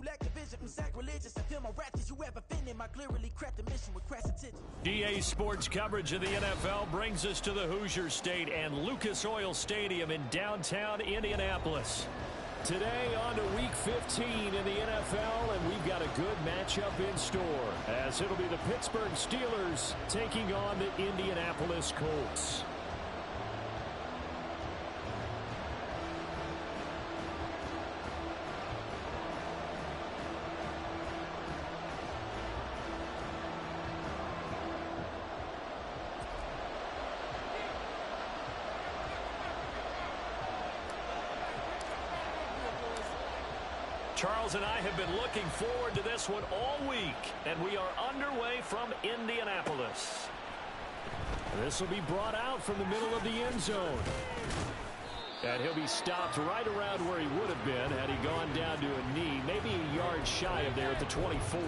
lack the vision from sacrilegious. I feel my raptors, you have offended my clearly crafted mission with crass attention. DA Sports coverage of the NFL brings us to the Hoosier State and Lucas Oil Stadium in downtown Indianapolis. Today on to Week 15 in the NFL, and we've got a good matchup in store, as it'll be the Pittsburgh Steelers taking on the Indianapolis Colts. Charles and I have been looking forward to this one all week, and we are underway from Indianapolis. This will be brought out from the middle of the end zone. And he'll be stopped right around where he would have been had he gone down to a knee, maybe a yard shy of there at the 24.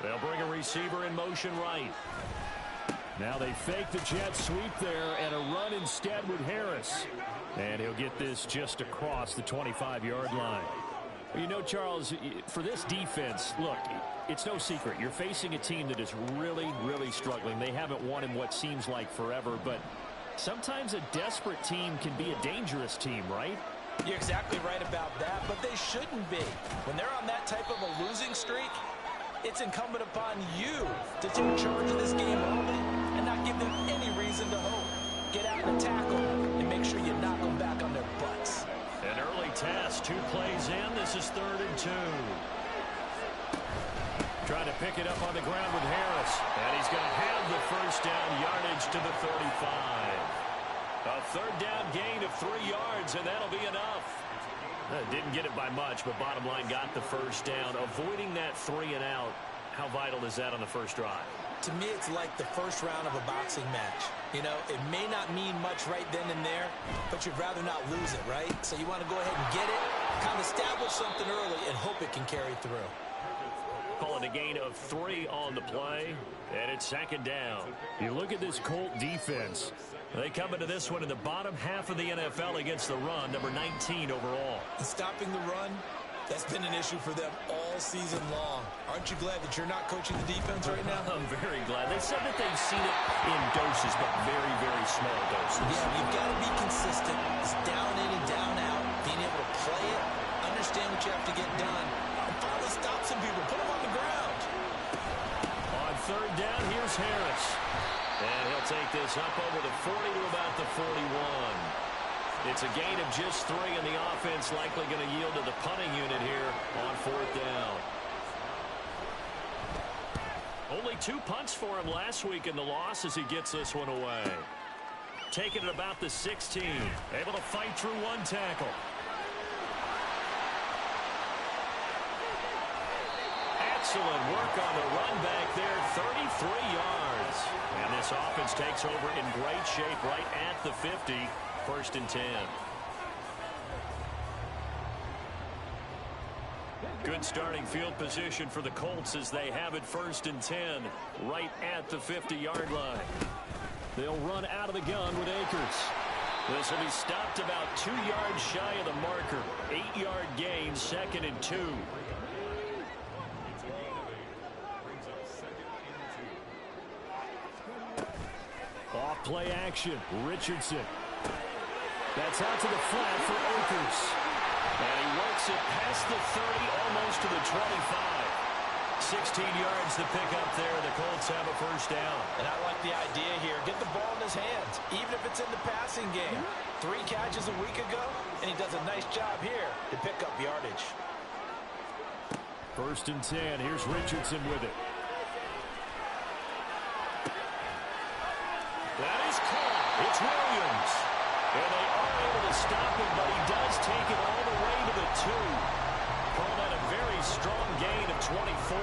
They'll bring a receiver in motion right. Now they fake the jet sweep there and a run instead with Harris. And he'll get this just across the 25-yard line. Well, you know, Charles, for this defense, look, it's no secret. You're facing a team that is really, really struggling. They haven't won in what seems like forever, but sometimes a desperate team can be a dangerous team, right? You're exactly right about that, but they shouldn't be. When they're on that type of a losing streak, it's incumbent upon you to take charge of this game early and not give them any reason to hope. Get out and tackle and make sure you knock them back on their butts. An early test, 2 plays in. This is 3rd and 2. Trying to pick it up on the ground with Harris. And he's going to have the first down yardage to the 35. A 3rd down gain of 3 yards, and that'll be enough. Didn't get it by much, but bottom line got the first down. Avoiding that 3 and out, how vital is that on the first drive? To me, it's like the first round of a boxing match. You know, it may not mean much right then and there, but you'd rather not lose it, right? So you want to go ahead and get it, kind of establish something early, and hope it can carry through. Calling a gain of 3 on the play, and it's 2nd down. You look at this Colt defense. They come into this one in the bottom half of the NFL against the run, number 19 overall. And stopping the run, that's been an issue for them all season long. Aren't you glad that you're not coaching the defense right now? I'm very glad. They said that they've seen it in doses, but very, very small doses. Yeah, you've got to be consistent. It's down in and down out. Being able to play it, understand what you have to get done, and finally stop some people. Put them on the ground. On 3rd down, here's Harris. And he'll take this up over the 40 to about the 41. It's a gain of just 3, and the offense likely going to yield to the punting unit here on 4th down. Only 2 punts for him last week in the loss as he gets this one away. Taking it about the 16. Able to fight through 1 tackle. Excellent work on the run back there, 33 yards. And this offense takes over in great shape right at the 50, 1st and 10. Good starting field position for the Colts as they have it 1st and 10, right at the 50-yard line. They'll run out of the gun with Akers. This will be stopped about 2 yards shy of the marker. 8-yard gain, 2nd and 2. Off play action, Richardson. That's out to the flat for Akers. And he works it past the 30, almost to the 25. 16 yards to pick up there. The Colts have a first down. And I like the idea here. Get the ball in his hands, even if it's in the passing game. 3 catches a week ago, and he does a nice job here to pick up yardage. 1st and 10. Here's Richardson with it. That is caught. It's Williams. And they are able to stop him, but he does take it all the way to the 2. Call that a very strong gain of 24.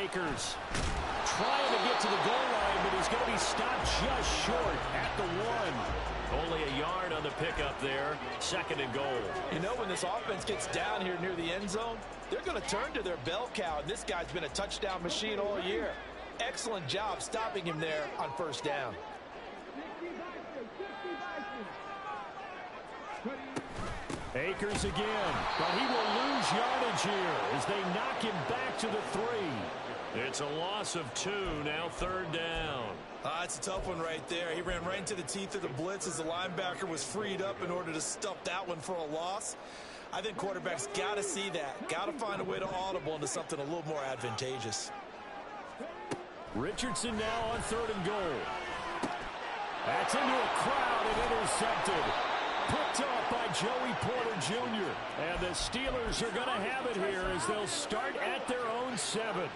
Akers trying to get to the goal line, but he's going to be stopped just short at the 1. Only a yard on the pickup there. 2nd and goal. You know, when this offense gets down here near the end zone, they're going to turn to their bell cow, and this guy's been a touchdown machine all year. Excellent job stopping him there on 1st down. Akers again, but he will lose yardage here as they knock him back to the 3. It's a loss of 2, now 3rd down. It's a tough one right there. He ran right into the teeth of the blitz as the linebacker was freed up in order to stuff that one for a loss. I think quarterbacks got to see that. Got to find a way to audible into something a little more advantageous. Richardson now on 3rd and goal. That's into a crowd and intercepted. Picked off by Joey Porter Jr. And the Steelers are going to have it here as they'll start at their own 7.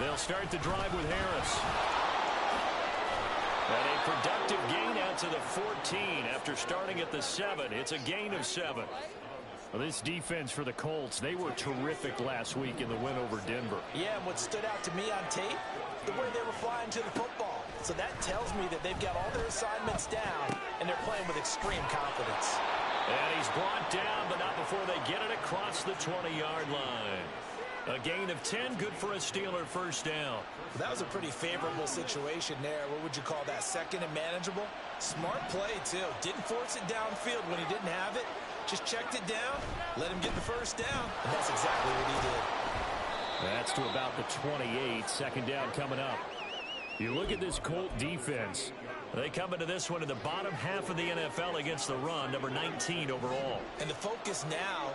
They'll start the drive with Harris. And a productive gain out to the 14 after starting at the 7. It's a gain of 7. Well, this defense for the Colts, they were terrific last week in the win over Denver. Yeah, and what stood out to me on tape, the way they were flying to the football. So that tells me that they've got all their assignments down, and they're playing with extreme confidence. And he's brought down, but not before they get it across the 20-yard line. A gain of 10, good for a Steeler 1st down. That was a pretty favorable situation there. What would you call that? 2nd and manageable? Smart play, too. Didn't force it downfield when he didn't have it. Just checked it down, let him get the 1st down, and that's exactly what he did. That's to about the 28, 2nd down coming up. You look at this Colt defense. They come into this one in the bottom half of the NFL against the run, number 19 overall. And the focus now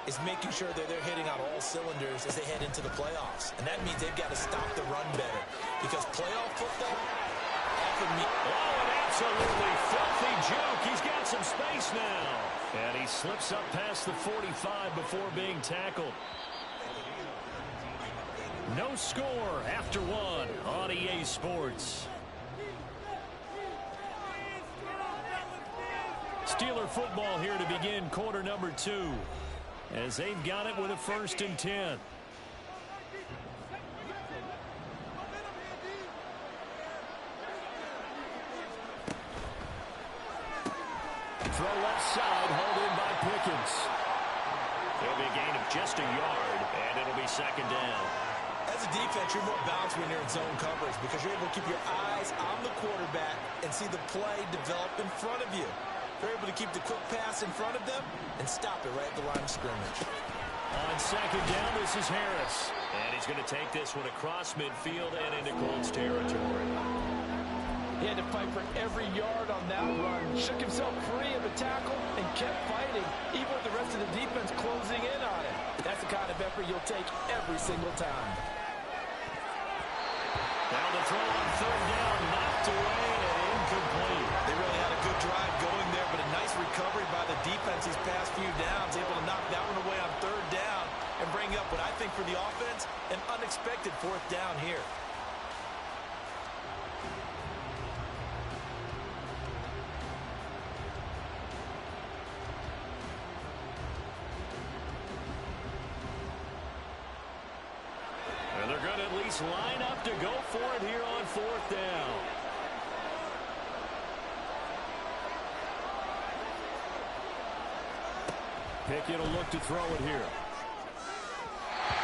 is making sure that they're hitting on all cylinders as they head into the playoffs. And that means they've got to stop the run better. Because playoff football often means... Oh, an absolutely filthy joke. He's got some space now. And he slips up past the 45 before being tackled. No score after 1 on EA Sports. Steeler football here to begin quarter number 2. As they've got it with a 1st and 10. Throw left side, hauled in by Pickens. There'll be a gain of just a yard, and it'll be 2nd down. As a defense, you're more balanced when you're in zone coverage because you're able to keep your eyes on the quarterback and see the play develop in front of you. You're able to keep the quick pass in front of them and stop it right at the line of scrimmage. On 2nd down, this is Harris. And he's going to take this one across midfield and into Colts territory. He had to fight for every yard on that run. Shook himself free of the tackle and kept fighting, even with the rest of the defense closing in on him. That's the kind of effort you'll take every single time. Now the throw on 3rd down, knocked away and incomplete. They really had a good drive going there, but a nice recovery by the defense these past few downs, able to knock that one away on 3rd down and bring up what I think for the offense, an unexpected 4th down here. And they're going to at least line up to go for it here on 4th down. Pickett will look to throw it here.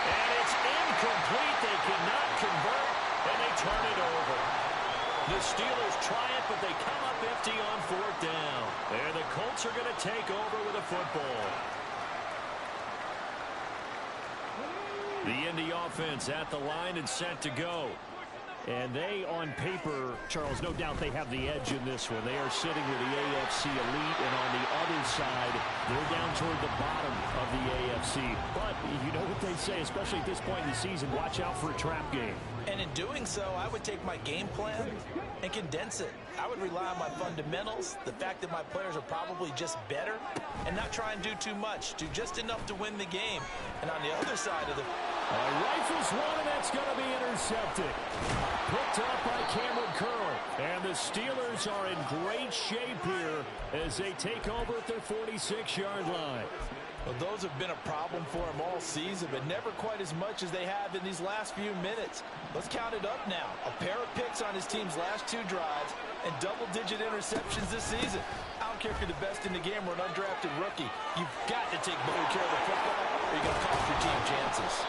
And it's incomplete. They cannot convert, and they turn it over. The Steelers try it, but they come up empty on 4th down. And the Colts are going to take over with a football. The Indy offense at the line and set to go. And they, on paper, Charles, no doubt they have the edge in this one. They are sitting with the AFC elite, and on the other side, they're down toward the bottom of the AFC. But you know what they say, especially at this point in the season, watch out for a trap game. And in doing so, I would take my game plan and condense it. I would rely on my fundamentals, the fact that my players are probably just better, and not try and do too much, do just enough to win the game. And on the other side of the... Rifles one, and that's going to be intercepted. Picked up by Cameron Curl. And the Steelers are in great shape here as they take over at their 46-yard line. Well, those have been a problem for them all season, but never quite as much as they have in these last few minutes. Let's count it up now. A pair of picks on his team's last 2 drives and double-digit interceptions this season. I don't care if you're the best in the game or an undrafted rookie. You've got to take better care of the football or you're going to cost your team chances.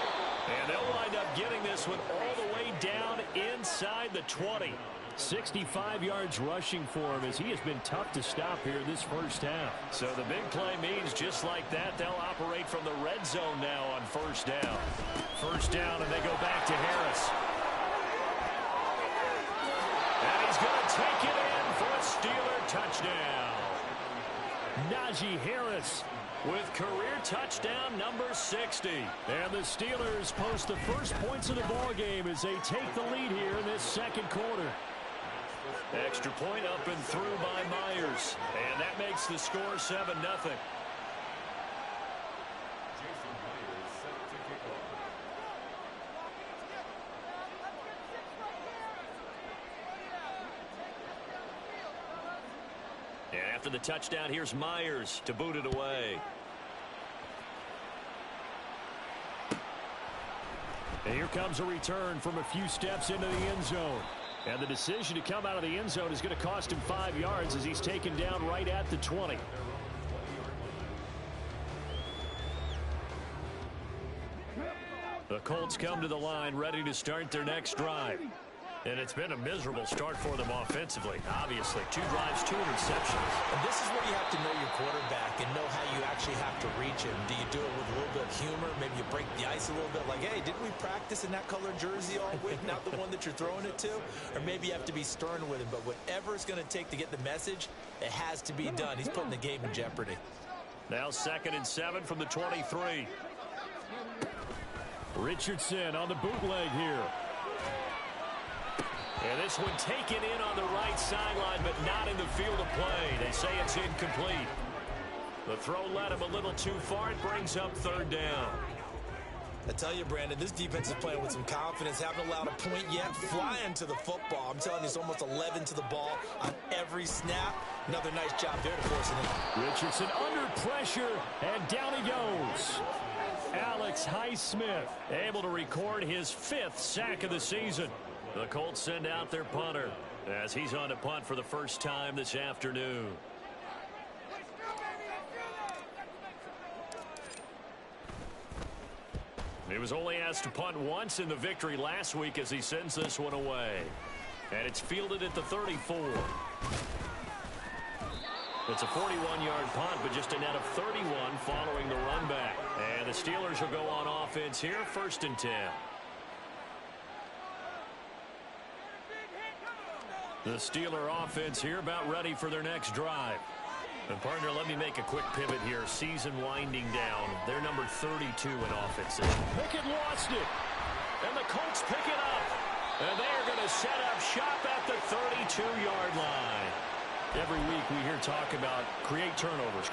And they'll wind up getting this one all the way down inside the 20. 65 yards rushing for him as he has been tough to stop here this first half. So the big play means just like that, they'll operate from the red zone now on first down. First down, and they go back to Harris. And he's going to take it in for a Steeler touchdown. Najee Harris with career touchdown number 60. And the Steelers post the first points of the ball game as they take the lead here in this second quarter. Extra point up and through by Myers. And that makes the score 7-0. And after the touchdown, here's Myers to boot it away. And here comes a return from a few steps into the end zone. And the decision to come out of the end zone is going to cost him 5 yards as he's taken down right at the 20. The Colts come to the line ready to start their next drive. And it's been a miserable start for them offensively. Obviously, 2 drives, 2 interceptions. And this is where you have to know your quarterback and know how you actually have to reach him. Do you do it with a little bit of humor? Maybe you break the ice a little bit like, hey, didn't we practice in that color jersey all week, not the one that you're throwing it to? Or maybe you have to be stern with him. But whatever it's going to take to get the message, it has to be done. He's putting the game in jeopardy. Now 2nd and 7 from the 23. Richardson on the bootleg here. And this one taken in on the right sideline, but not in the field of play. They say it's incomplete. The throw led him a little too far. It brings up 3rd down. I tell you, Brandon, this defense is playing with some confidence. Haven't allowed a point yet. Flying to the football. I'm telling you, it's almost 11 to the ball on every snap. Another nice job there to force it in. Richardson under pressure, and down he goes. Alex Highsmith able to record his 5th sack of the season. The Colts send out their punter as he's on to punt for the first time this afternoon. He was only asked to punt once in the victory last week as he sends this one away. And it's fielded at the 34. It's a 41-yard punt, but just a net of 31 following the run back. And the Steelers will go on offense here, 1st and 10. The Steeler offense here about ready for their next drive. And partner, let me make a quick pivot here. Season winding down. They're number 32 in offense. Pickett lost it. And the Colts pick it up. And they are going to set up shop at the 32-yard line. Every week we hear talk about create turnovers.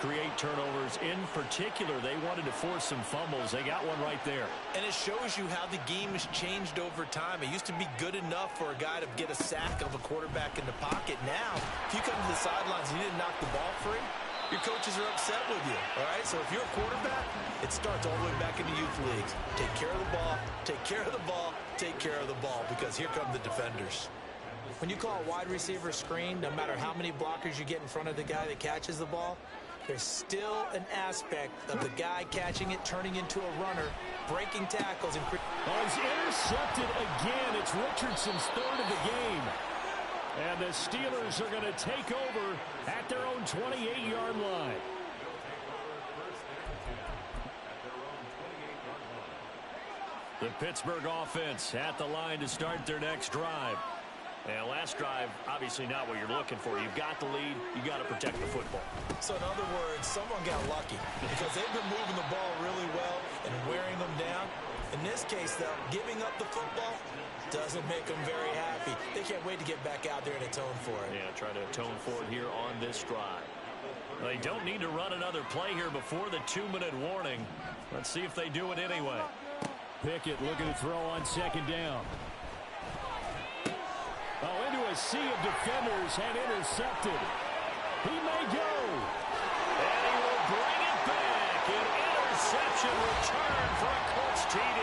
In particular, they wanted to force some fumbles. They got one right there. And it shows you how the game has changed over time. It used to be good enough for a guy to get a sack of a quarterback in the pocket. Now, if you come to the sidelines and you didn't knock the ball free, your coaches are upset with you. All right, so if you're a quarterback, it starts all the way back in the youth leagues. Take care of the ball, take care of the ball, take care of the ball, because here come the defenders. When you call a wide receiver screen, no matter how many blockers you get in front of the guy that catches the ball, there's still an aspect of the guy catching it, turning into a runner, breaking tackles. And he's intercepted again. It's Richardson's 3rd of the game. And the Steelers are going to take over at their own 28-yard line. The Pittsburgh offense at the line to start their next drive. And last drive, obviously not what you're looking for. You've got the lead. You got to protect the football. So in other words, someone got lucky because they've been moving the ball really well and wearing them down. In this case, though, giving up the football doesn't make them very happy. They can't wait to get back out there and atone for it. Yeah, try to atone for it here on this drive. They don't need to run another play here before the 2-minute warning. Let's see if they do it anyway. Pickett looking to throw on 2nd down. Oh, into a sea of defenders had intercepted. He may go. And he will bring it back. An interception return for a Colts TD.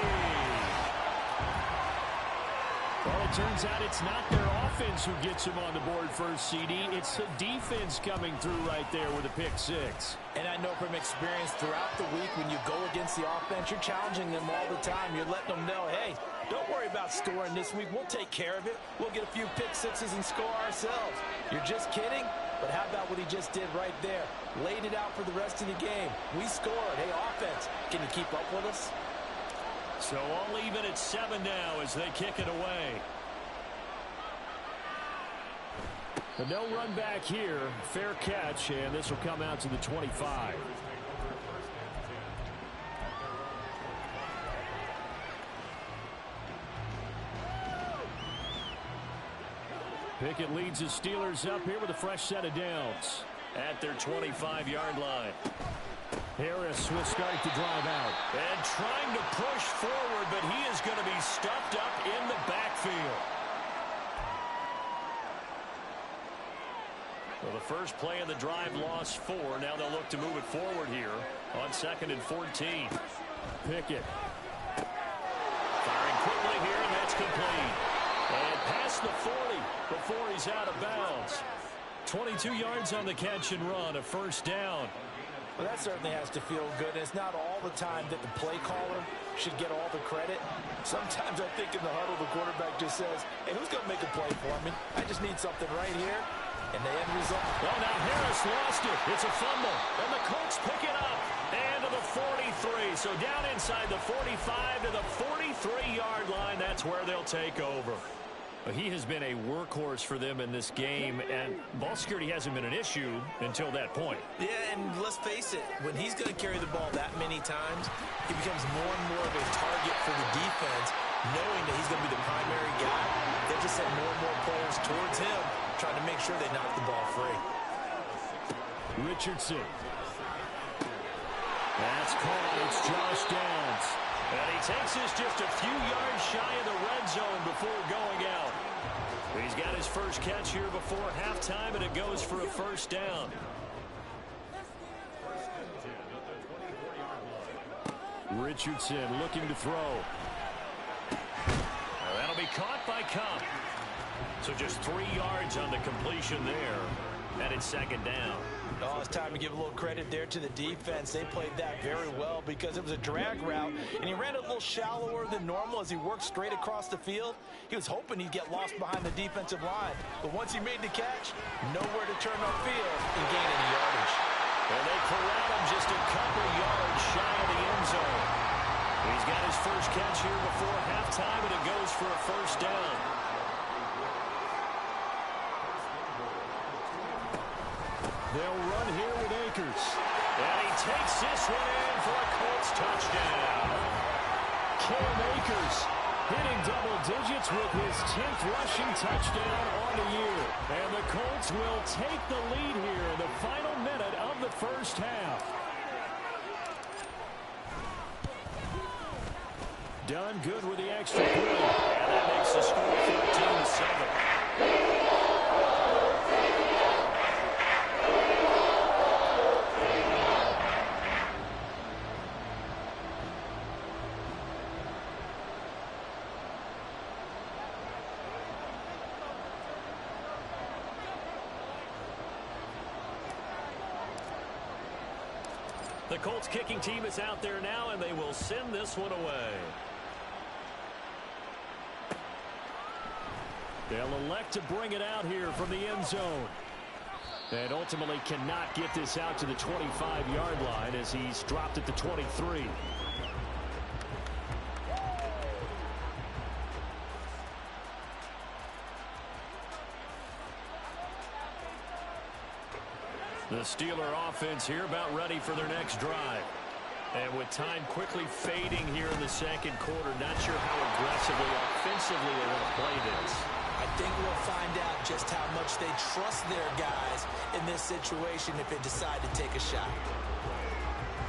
Well, it turns out it's not their offense who gets him on the board for a CD. It's the defense coming through right there with a pick six. And I know from experience throughout the week when you go against the offense, you're challenging them all the time. You're letting them know, hey, don't worry about scoring this week. We'll take care of it. We'll get a few pick sixes and score ourselves. You're just kidding? But how about what he just did right there? Laid it out for the rest of the game. We scored. Hey, offense, can you keep up with us? So all even at 7 now as they kick it away. But no run back here. Fair catch, and this will come out to the 25. Pickett leads the Steelers up here with a fresh set of downs at their 25-yard line. Harris will start to drive out. And trying to push forward, but he is going to be stuffed up in the backfield. Well, the first play of the drive lost 4. Now they'll look to move it forward here on 2nd and 14. Pickett. Firing quickly here, and that's complete. And past the 40 before he's out of bounds. 22 yards on the catch and run, a first down. Well, that certainly has to feel good. And it's not all the time that the play caller should get all the credit. Sometimes I think in the huddle, the quarterback just says, hey, who's going to make a play for me? I just need something right here. And the end result. Well, now Harris lost it. It's a fumble. And the Colts pick it up. And to the 43. So down inside the 45 to the 43-yard line. That's where they'll take over. He has been a workhorse for them in this game, and ball security hasn't been an issue until that point. Yeah, and let's face it, when he's going to carry the ball that many times, he becomes more and more of a target for the defense, knowing that he's going to be the primary guy. They just send more and more players towards him, trying to make sure they knock the ball free. Richardson. That's caught. It's Josh Downs. And he takes this just a few yards shy of the red zone before going out. He's got his first catch here before halftime, and it goes for a first down. Richardson looking to throw. That'll be caught by Cup. So just 3 yards on the completion there, and it's second down. Oh, it's time to give a little credit there to the defense. They played that very well because it was a drag route, and he ran it a little shallower than normal as he worked straight across the field. He was hoping he'd get lost behind the defensive line, but once he made the catch, nowhere to turn upfield and gain any yardage. And they corral him just a couple yards shy of the end zone. He's got his first catch here before halftime, and it goes for a first down. They'll run here with Akers. And he takes this one in for a Colts touchdown. Cam Akers hitting double digits with his 10th rushing touchdown on the year. And the Colts will take the lead here in the final minute of the first half. Done good with the extra point. And that makes the score 14-7. The Colts kicking team is out there now, and they will send this one away. They'll elect to bring it out here from the end zone. And ultimately cannot get this out to the 25-yard line as he's dropped at the 23. The Steeler offense here about ready for their next drive. And with time quickly fading here in the second quarter, not sure how aggressively, offensively they want to play this. I think we'll find out just how much they trust their guys in this situation if they decide to take a shot.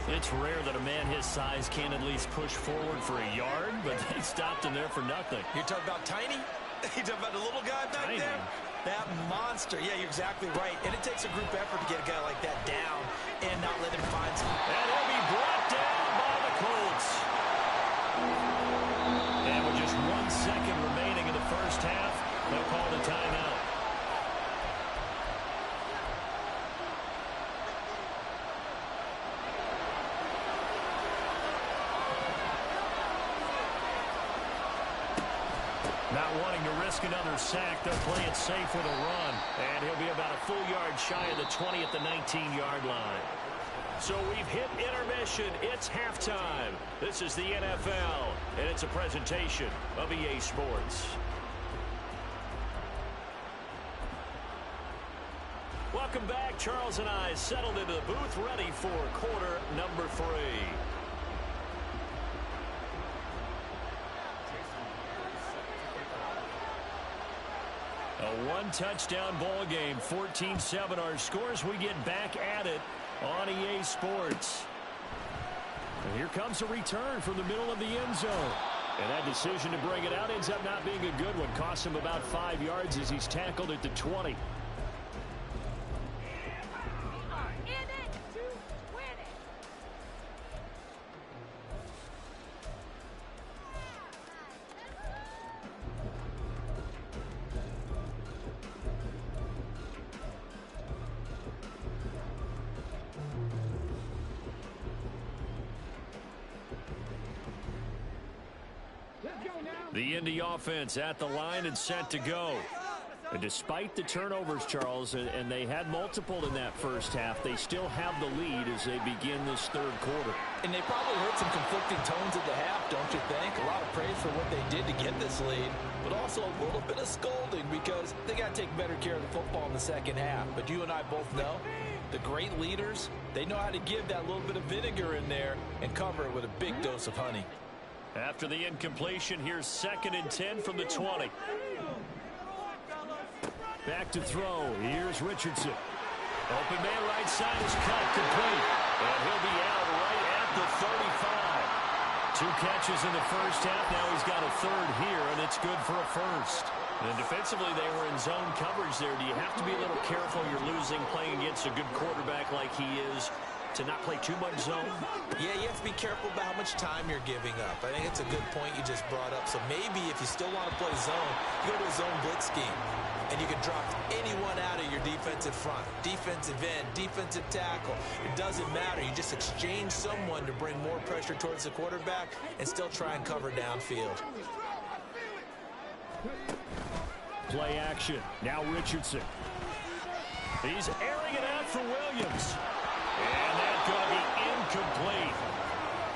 It's rare that a man his size can at least push forward for a yard, but they stopped him there for nothing. You're talking about tiny? You talking about the little guy back there? That monster. Yeah, you're exactly right. And it takes a group effort to get a guy like that down and not let him find some. And he'll be brought down by the Colts. And with just 1 second remaining in the first half, they'll call the timeout. Not wanting to risk another sack, they'll play it safe with a run. And he'll be about a full yard shy of the 20 at the 19-yard line. So we've hit intermission. It's halftime. This is the NFL, and it's a presentation of EA Sports. Welcome back. Charles and I settled into the booth, ready for quarter number 3. A one-touchdown ball game, 14-7 our scores. We get back at it on EA Sports. And here comes a return from the middle of the end zone. And that decision to bring it out ends up not being a good one. Costs him about 5 yards as he's tackled at the 20. The Indy offense at the line and set to go. And despite the turnovers, Charles, and they had multiple in that first half, they still have the lead as they begin this third quarter. And they probably heard some conflicting tones at the half, don't you think? A lot of praise for what they did to get this lead, but also a little bit of scolding because they got to take better care of the football in the second half. But you and I both know the great leaders, they know how to give that little bit of vinegar in there and cover it with a big dose of honey. After the incompletion, here's 2nd and 10 from the 20. Back to throw. Here's Richardson. Open man right side is cut complete. And he'll be out right at the 35. 2 catches in the first half. Now he's got a third here, and it's good for a first. And defensively, they were in zone coverage there. Do you have to be a little careful? You're losing, playing against a good quarterback like he is, to not play too much zone? Yeah, you have to be careful about how much time you're giving up. I think it's a good point you just brought up. So maybe if you still want to play zone, you go to a zone blitz scheme. And you can drop anyone out of your defensive front. Defensive end, defensive tackle. It doesn't matter. You just exchange someone to bring more pressure towards the quarterback and still try and cover downfield. Play action. Now Richardson. He's airing it out for Williams. And that's going to be incomplete.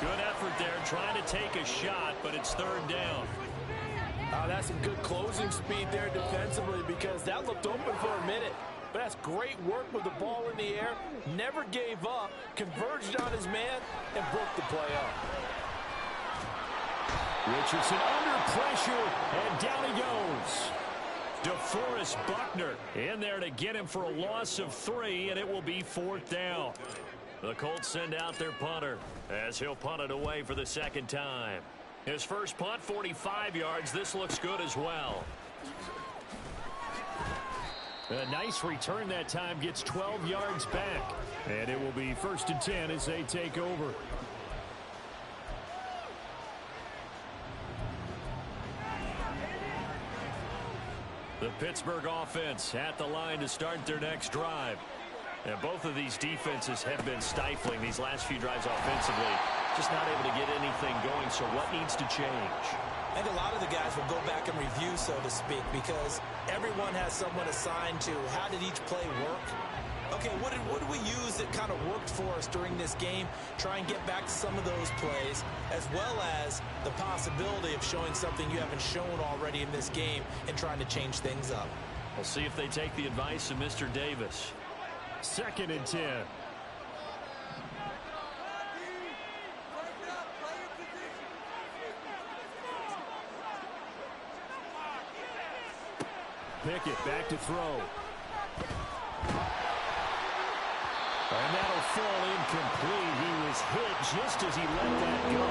Good effort there trying to take a shot, but it's third down. That's some good closing speed there defensively because that looked open for a minute. But that's great work with the ball in the air. Never gave up, converged on his man, and broke the play up. Richardson under pressure, and down he goes. DeForest Buckner in there to get him for a loss of 3, and it will be 4th down. The Colts send out their punter as he'll punt it away for the second time. His first punt, 45 yards. This looks good as well. A nice return that time, gets 12 yards back. And it will be 1st and 10 as they take over. The Pittsburgh offense at the line to start their next drive. And both of these defenses have been stifling these last few drives offensively. Just not able to get anything going, so what needs to change? I think a lot of the guys will go back and review, so to speak, because everyone has someone assigned to how did each play work. Okay, what did we use that kind of worked for us during this game? Try and get back to some of those plays, as well as the possibility of showing something you haven't shown already in this game and trying to change things up. We'll see if they take the advice of Mr. Davis. 2nd and 10. Pickett back to throw. And that'll fall incomplete. He was hit just as he let that go.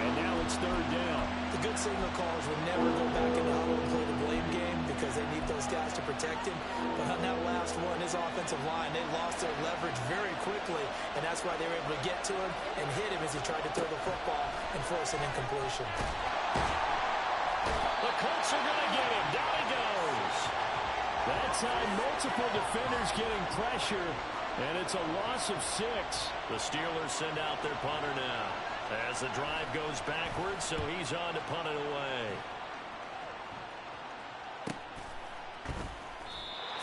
And now it's 3rd down. The good signal callers would never go back in the huddle and play the blame game because they need those guys to protect him. But on that last one, his offensive line, they lost their leverage very quickly, and that's why they were able to get to him and hit him as he tried to throw the football and force an incompletion. The Colts are going to get him. Down he goes. That time, multiple defenders getting pressure, and it's a loss of 6. The Steelers send out their punter now as the drive goes backwards, so he's on to punt it away.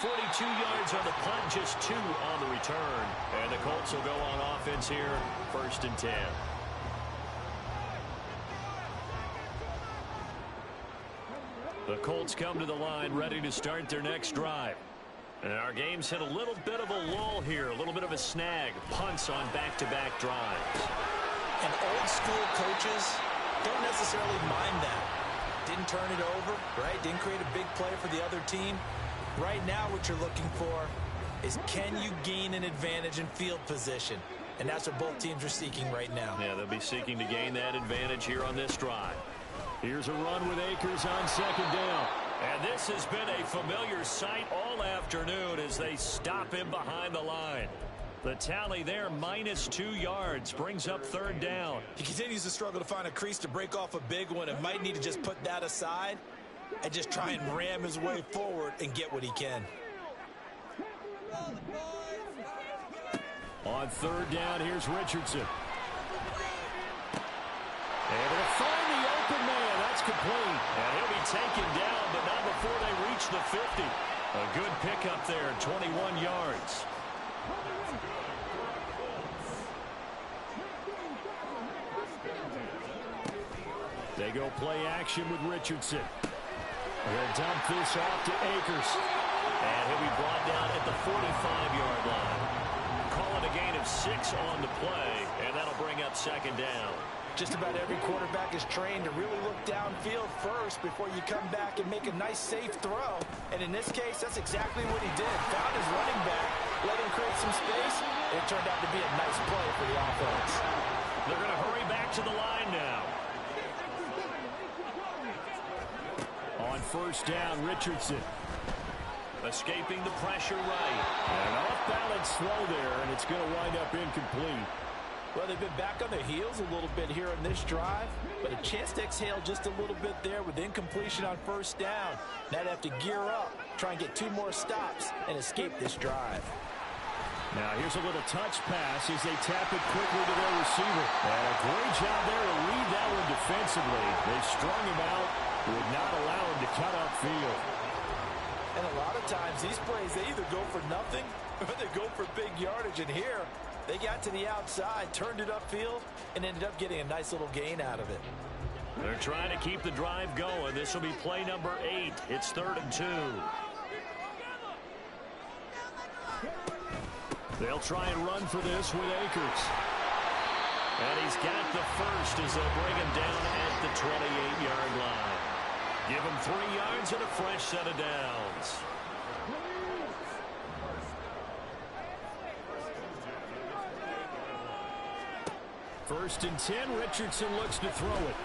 42 yards on the punt, just 2 on the return. And the Colts will go on offense here, 1st and 10. The Colts come to the line, ready to start their next drive. And our game's hit a little bit of a lull here, a little bit of a snag. Punts on back-to-back drives. And old school coaches don't necessarily mind that. Didn't turn it over, right? Didn't create a big play for the other team. Right now what you're looking for is, can you gain an advantage in field position? And that's what both teams are seeking right now. Yeah, they'll be seeking to gain that advantage here on this drive. Here's a run with Akers on 2nd down. And this has been a familiar sight all afternoon as they stop him behind the line. The tally there, -2 yards, brings up 3rd down. He continues to struggle to find a crease to break off a big one and might need to just put that aside and just try and ram his way forward and get what he can. On 3rd down, here's Richardson. Able to find the open man. That's complete. And he'll be taken down, but not before they reach the 50. A good pickup there, 21 yards. They go play action with Richardson. He'll dump this off to Akers. And he'll be brought down at the 45-yard line. Call it a gain of 6 on the play, and that'll bring up 2nd down. Just about every quarterback is trained to really look downfield first before you come back and make a nice, safe throw. And in this case, that's exactly what he did. Found his running back, let him create some space, and it turned out to be a nice play for the offense. They're going to hurry back to the line now. On 1st down, Richardson. Escaping the pressure right. An off-balance throw there, and it's going to wind up incomplete. Well, they've been back on their heels a little bit here on this drive, but a chance to exhale just a little bit there with incompletion on 1st down. Now they have to gear up, try and get 2 more stops, and escape this drive. Now here's a little touch pass as they tap it quickly to their receiver. And a great job there to read that one defensively. They strung him out, would not allow him to cut upfield. And a lot of times these plays, they either go for nothing or they go for big yardage. And here, they got to the outside, turned it upfield, and ended up getting a nice little gain out of it. They're trying to keep the drive going. This will be play number 8. It's 3rd and 2. They'll try and run for this with Akers. And he's got the first as they'll bring him down at the 28-yard line. Give him 3 yards and a fresh set of downs. First and 10, Richardson looks to throw it.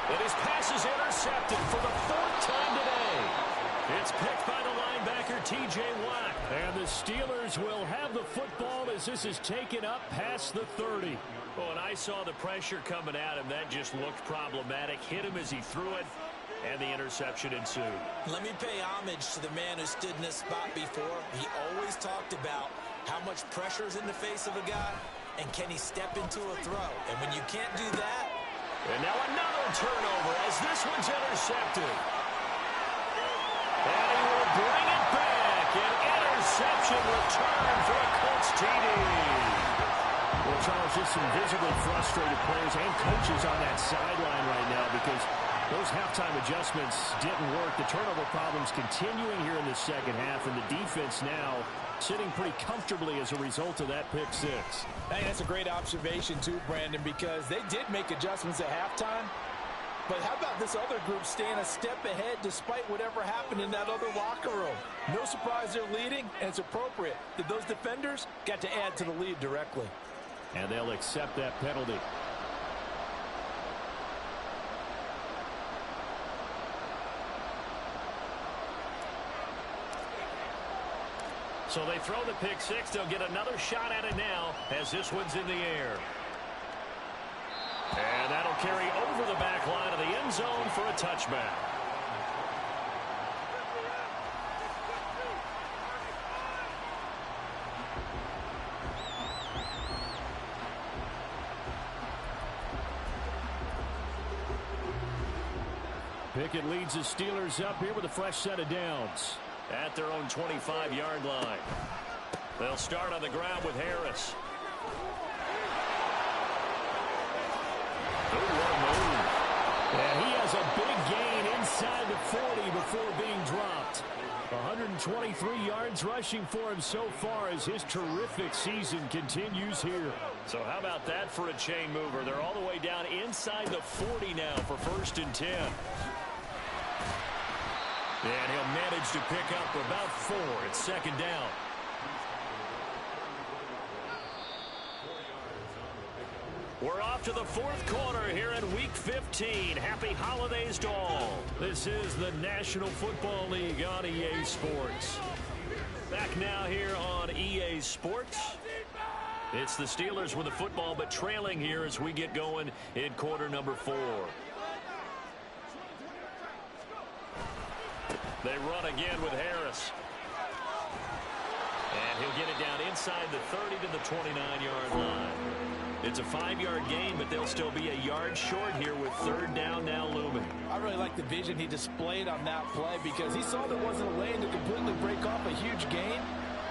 And his pass is intercepted for the 4th time today. It's picked by the linebacker, T.J. Watt. And the Steelers will have the football as this is taken up past the 30. Oh, and I saw the pressure coming at him. That just looked problematic. Hit him as he threw it, and the interception ensued. Let me pay homage to the man who stood in this spot before. He always talked about how much pressure is in the face of a guy, and can he step into a throw? And when you can't do that... And now another turnover as this one's intercepted. And he will bring it back. An interception return for a Colts TD. Well, Charles, just some visibly frustrated players and coaches on that sideline right now because those halftime adjustments didn't work. The turnover problems continuing here in the second half, and the defense now sitting pretty comfortably as a result of that pick 6. Hey, that's a great observation too, Brandon, because they did make adjustments at halftime. But how about this other group staying a step ahead despite whatever happened in that other locker room? No surprise they're leading, and it's appropriate that those defenders got to add to the lead directly. And they'll accept that penalty. So they throw the pick six. They'll get another shot at it now as this one's in the air. And that'll carry over the back line of the end zone for a touchback. Pickett leads the Steelers up here with a fresh set of downs at their own 25-yard line. They'll start on the ground with Harris. And he has a big gain inside the 40 before being dropped. 123 yards rushing for him so far as his terrific season continues here. So how about that for a chain mover? They're all the way down inside the 40 now for 1st and 10. And he'll manage to pick up about 4. It's 2nd down. We're off to the 4th quarter here in Week 15. Happy holidays to all. This is the National Football League on EA Sports. Back now here on EA Sports. It's the Steelers with the football, but trailing here as we get going in quarter number 4. They run again with Harris. And he'll get it down inside the 30 to the 29-yard line. It's a 5-yard gain, but they'll still be a yard short here with 3rd down now looming. I really like the vision he displayed on that play because he saw there wasn't a lane to completely break off a huge gain.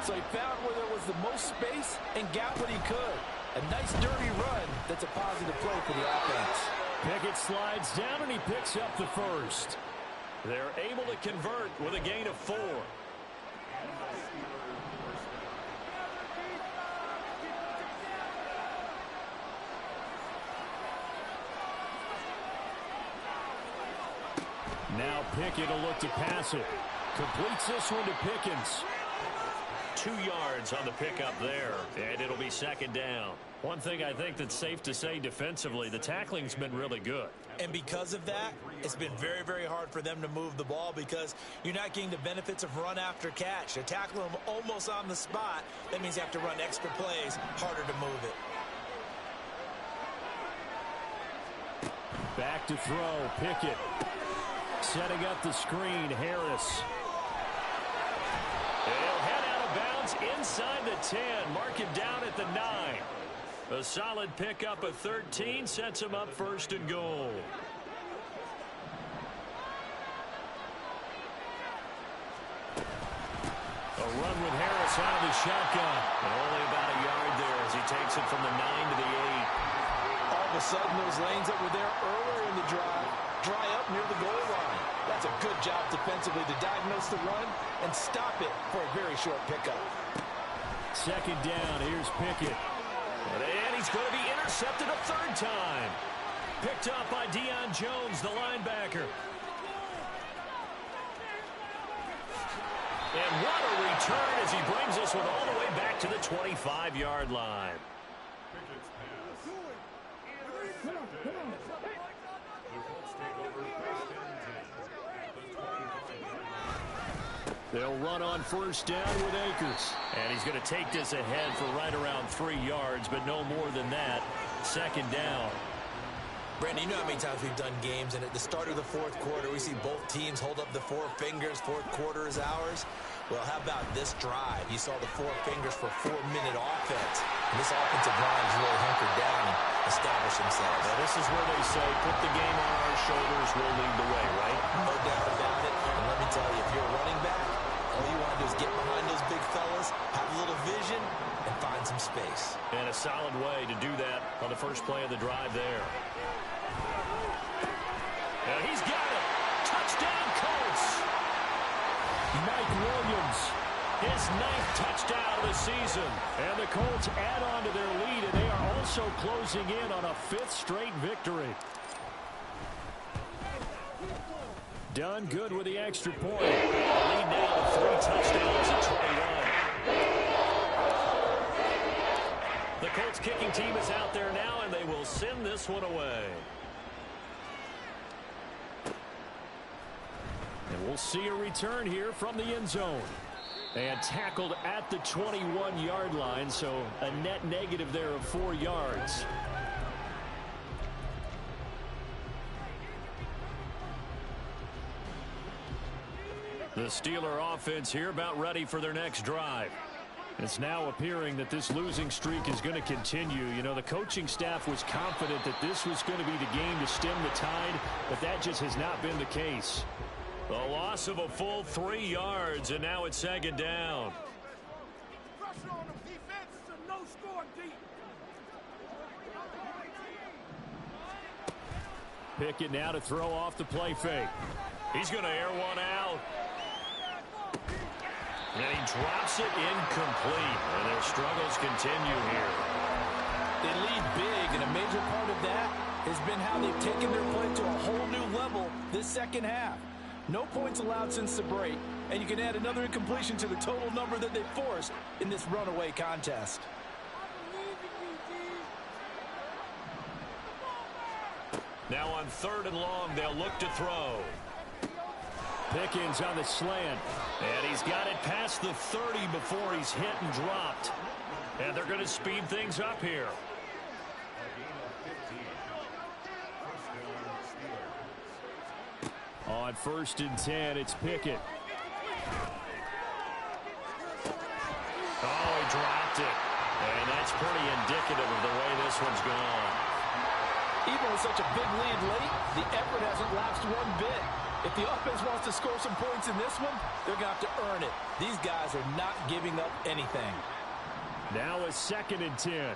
So he found where there was the most space and got what he could. A nice dirty run that's a positive play for the offense. Pickett slides down and he picks up the 1st. They're able to convert with a gain of 4. Now Pickett will look to pass it. Completes this one to Pickens. 2 yards on the pickup there, and it'll be 2nd down. One thing I think that's safe to say defensively, the tackling's been really good. And because of that, it's been very, very hard for them to move the ball because you're not getting the benefits of run after catch. They're tackling them almost on the spot. That means you have to run extra plays, harder to move it. Back to throw, Pickett. Setting up the screen, Harris. He'll head out of bounds inside the 10. Mark him down at the 9. A solid pickup of 13 sets him up 1st and goal. A run with Harris out of the shotgun. And only about a yard there as he takes it from the 9 to the 8. All of a sudden, those lanes that were there earlier in the drive dry up near the goal line. That's a good job defensively to diagnose the run and stop it for a very short pickup. 2nd down. Here's Pickett. And he's going to be intercepted a 3rd time. Picked up by Deion Jones, the linebacker. And what a return as he brings this one all the way back to the 25-yard line. They'll run on 1st down with Akers. And he's going to take this ahead for right around 3 yards, but no more than that. 2nd down. Brandon, you know how many times we've done games, and at the start of the 4th quarter, we see both teams hold up the 4 fingers, 4th quarter is ours. Well, how about this drive? You saw the 4 fingers for 4-minute offense. And this offensive line is really hunkered down and established themselves. Now, this is where they say, put the game on our shoulders, we'll lead the way, right? No doubt about it. And let me tell you, if you're a running back, all you want to do is get behind those big fellas, have a little vision, and find some space. And a solid way to do that on the first play of the drive there. And he's got it. Touchdown, Colts. Mike Williams, his 9th touchdown of the season. And the Colts add on to their lead, and they are also closing in on a 5th straight victory. Done good with the extra point. Lead now to 3 touchdowns at 21. The Colts kicking team is out there now, and they will send this one away. And we'll see a return here from the end zone. And tackled at the 21-yard line, so a net negative there of 4 yards. The Steeler offense here about ready for their next drive. It's now appearing that this losing streak is going to continue. You know, the coaching staff was confident that this was going to be the game to stem the tide, but that just has not been the case. The loss of a full 3 yards, and now it's second down. Pressure on the defense. It's a no-score deep. Pickett now to throw off the play fake. He's going to air one out. And he drops it incomplete. And their struggles continue here. They lead big, and a major part of that has been how they've taken their play to a whole new level this second half. No points allowed since the break, and you can add another incompletion to the total number that they forced in this runaway contest. Now on 3rd and long, they'll look to throw. Pickens on the slant. And he's got it past the 30 before he's hit and dropped. And they're going to speed things up here. On 1st and 10, it's Pickett. Oh, he dropped it. And that's pretty indicative of the way this one's gone. Even with such a big lead late, the effort hasn't lapsed one bit. If the offense wants to score some points in this one, they're going to have to earn it. These guys are not giving up anything. Now a 2nd and 10.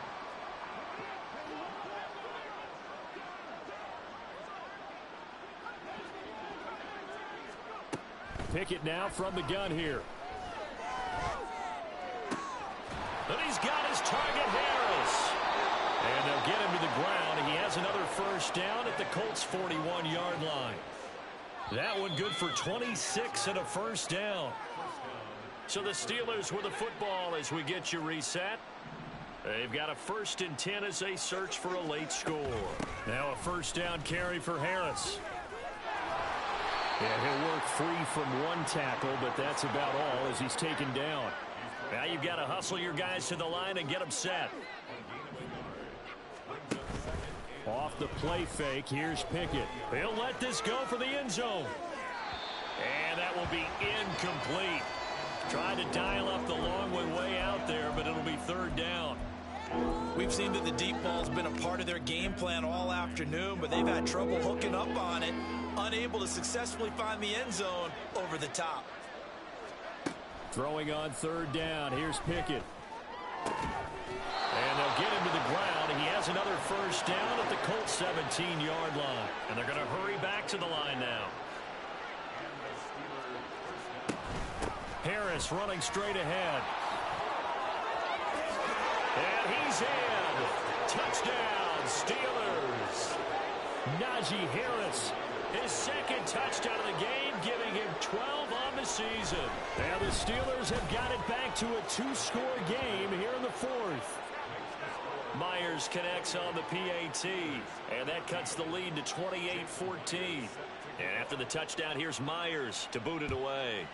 Pickett now from the gun here. And he's got his target, Harris. And they'll get him to the ground. He has another first down at the Colts' 41-yard line. That one good for 26 and a first down. So the Steelers with the football as we get you reset. They've got a 1st and 10 as they search for a late score. Now a first down carry for Harris. Yeah, he'll work free from one tackle, but that's about all as he's taken down. Now you've got to hustle your guys to the line and get them set. Off the play fake, here's Pickett. He'll let this go for the end zone. And that will be incomplete. Trying to dial up the long way out there, but it'll be 3rd down. We've seen that the deep ball's been a part of their game plan all afternoon, but they've had trouble hooking up on it, unable to successfully find the end zone over the top. Throwing on 3rd down, here's Pickett. And they'll get him to the ground. He has another first down at the Colts' 17-yard line. And they're going to hurry back to the line now. Harris running straight ahead. And he's in. Touchdown, Steelers. Najee Harris, his 2nd touchdown of the game, giving him 12 on the season. And the Steelers have got it back to a 2-score game here in the 4th. Myers connects on the PAT, and that cuts the lead to 28-14. And after the touchdown, here's Myers to boot it away.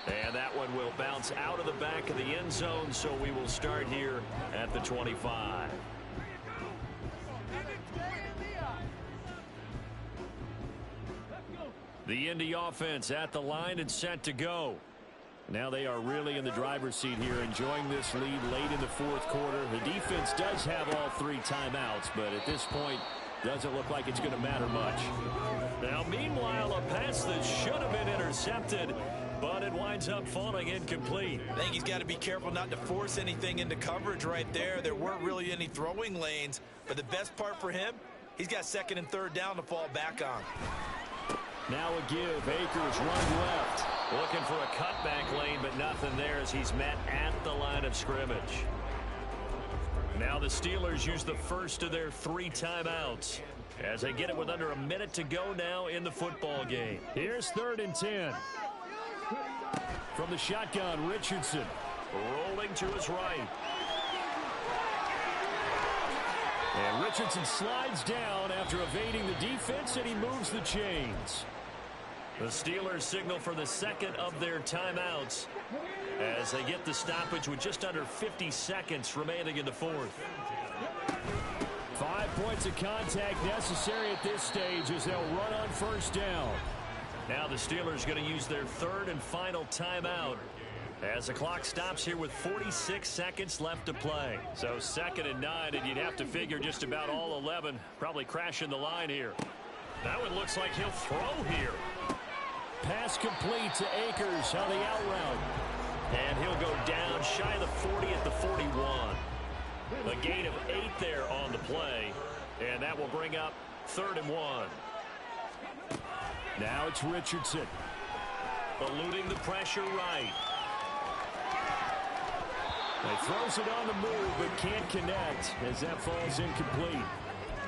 And that one will bounce out of the back of the end zone, so we will start here at the 25. The Indy offense at the line and set to go. Now they are really in the driver's seat here, enjoying this lead late in the 4th quarter. The defense does have all 3 timeouts, but at this point, doesn't look like it's going to matter much. Now, meanwhile, a pass that should have been intercepted, but it winds up falling incomplete. I think he's got to be careful not to force anything into coverage right there. There weren't really any throwing lanes, but the best part for him, he's got 2nd and 3rd down to fall back on. Now a give. Akers run left. Looking for a cutback lane, but nothing there as he's met at the line of scrimmage. Now the Steelers use the first of their 3 timeouts as they get it with under a minute to go now in the football game. Here's 3rd and 10. From the shotgun, Richardson rolling to his right. And Richardson slides down after evading the defense, and he moves the chains. The Steelers signal for the second of their timeouts as they get the stoppage with just under 50 seconds remaining in the fourth. 5 points of contact necessary at this stage as they'll run on first down. Now the Steelers going to use their third and final timeout as the clock stops here with 46 seconds left to play. So 2nd and 9, and you'd have to figure just about all 11 probably crashing the line here. That one looks like he'll throw here. Pass complete to Akers on the out route. And he'll go down shy of the 40 at the 41. A gain of 8 there on the play. And that will bring up 3rd and 1. Now it's Richardson. Eluding the pressure right. He throws it on the move but can't connect as that falls incomplete.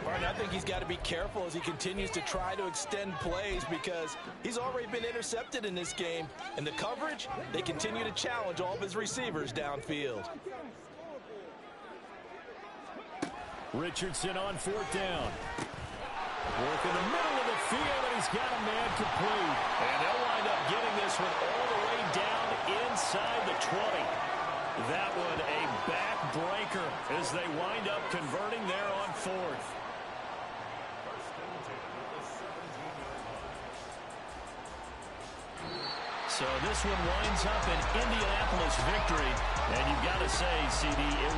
Martin, I think he's got to be careful as he continues to try to extend plays because he's already been intercepted in this game. And the coverage, they continue to challenge all of his receivers downfield. Richardson on 4th down. Work in the middle of the field, and he's got a man complete. And they'll wind up getting this one all the way down inside the 20. That one a backbreaker as they wind up converting there on 4th. So this one winds up an Indianapolis victory. And you've got to say, CD, it was